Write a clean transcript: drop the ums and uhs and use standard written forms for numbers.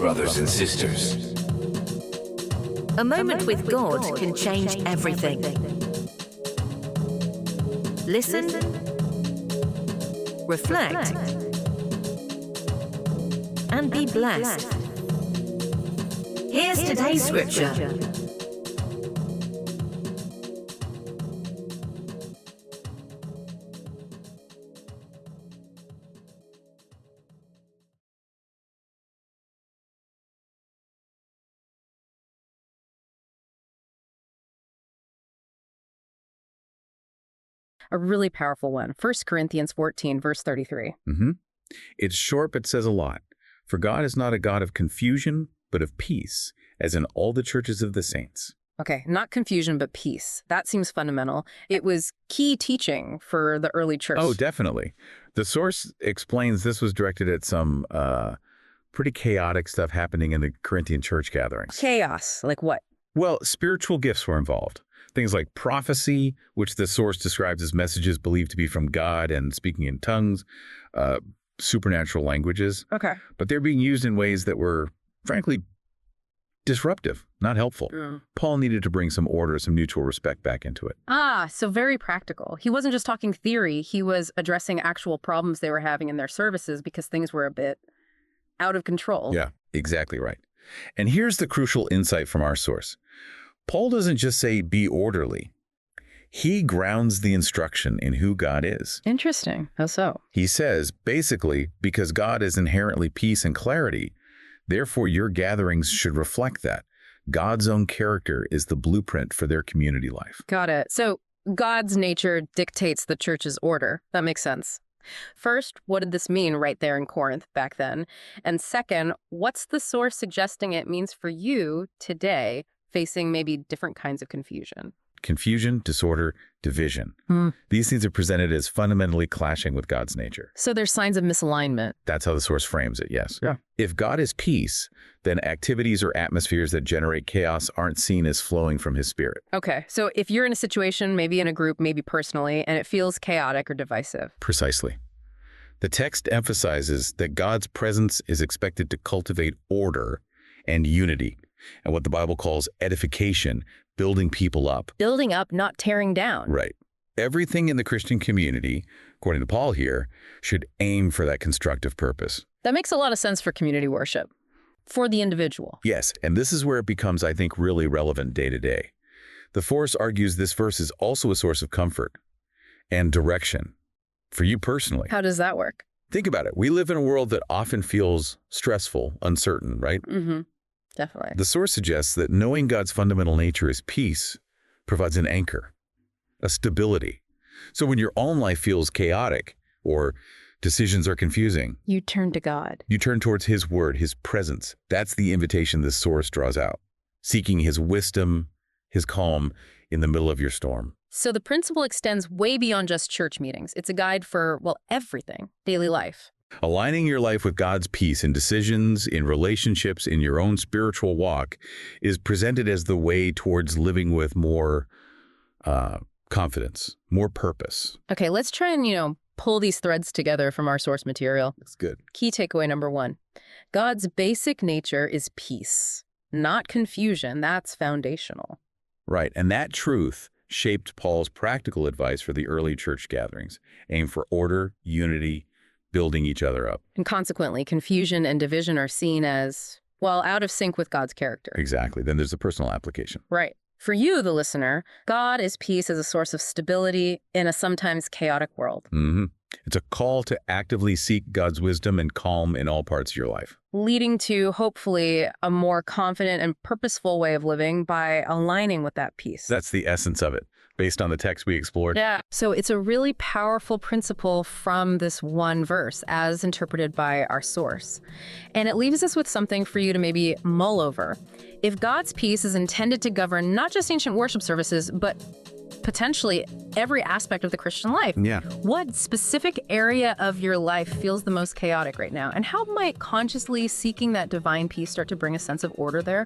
brothers and sisters. A moment with God can change everything. Listen, reflect, and be blessed. Here's today's scripture. A really powerful one. 1 Corinthians 14, verse 33. It's short but says a lot. For God is not a God of confusion, but of peace, as in all the churches of the saints. Okay, not confusion, but peace. That seems fundamental. It was key teaching for the early church. Oh, definitely. The source explains this was directed at some pretty chaotic stuff happening in the Corinthian church gatherings. Chaos. Like what? Well, spiritual gifts were involved. Things like prophecy, which the source describes as messages believed to be from God and speaking in tongues, supernatural languages. Okay. But they're being used in ways that were, frankly, disruptive, not helpful. Paul needed to bring some order, some mutual respect back into it. So very practical. He wasn't just talking theory. He was addressing actual problems they were having in their services because things were a bit out of control. Yeah, exactly right. And here's the crucial insight from our source. Paul doesn't just say, be orderly. He grounds the instruction in who God is. Interesting. How so? He says, basically, because God is inherently peace and clarity, therefore your gatherings should reflect that. God's own character is the blueprint for their community life. Got it. So God's nature dictates the church's order. That makes sense. First, what did this mean right there in Corinth back then? And second, what's the source suggesting it means for you today, facing maybe different kinds of confusion? Confusion, disorder, division. These things are presented as fundamentally clashing with God's nature. So there's signs of misalignment. That's how the source frames it, yes. Yeah. If God is peace, then activities or atmospheres that generate chaos aren't seen as flowing from his spirit. Okay, so if you're in a situation, maybe in a group, maybe personally, and it feels chaotic or divisive. Precisely. The text emphasizes that God's presence is expected to cultivate order and unity, and what the Bible calls edification, building people up. Building up, not tearing down. Right. Everything in the Christian community, according to Paul here, should aim for that constructive purpose. That makes a lot of sense for community worship, for the individual. Yes, and this is where it becomes, I think, really relevant day to day. The Force argues this verse is also a source of comfort and direction for you personally. How does that work? Think about it. We live in a world that often feels stressful, uncertain, right? Definitely. The source suggests that knowing God's fundamental nature is peace provides an anchor, a stability. So when your own life feels chaotic or decisions are confusing, You turn to God. you turn towards his word, his presence. That's the invitation this source draws out, seeking his wisdom, his calm in the middle of your storm. So the principle extends way beyond just church meetings. It's a guide for, well, everything, daily life. Aligning your life with God's peace in decisions, in relationships, in your own spiritual walk is presented as the way towards living with more confidence, more purpose. Okay, let's try and, pull these threads together from our source material. That's good. Key takeaway number 1. God's basic nature is peace, not confusion. That's foundational. Right, and that truth shaped Paul's practical advice for the early church gatherings. Aim for order, unity, building each other up. And consequently, confusion and division are seen as, well, out of sync with God's character. Exactly. Then there's a personal application. Right. For you, the listener, God is peace as a source of stability in a sometimes chaotic world. It's a call to actively seek God's wisdom and calm in all parts of your life. Leading to, hopefully, a more confident and purposeful way of living by aligning with that peace. That's the essence of it, based on the text we explored. Yeah. So it's a really powerful principle from this one verse as interpreted by our source. And it leaves us with something for you to maybe mull over. If God's peace is intended to govern not just ancient worship services, but potentially every aspect of the Christian life, what specific area of your life feels the most chaotic right now? And how might consciously seeking that divine peace start to bring a sense of order there?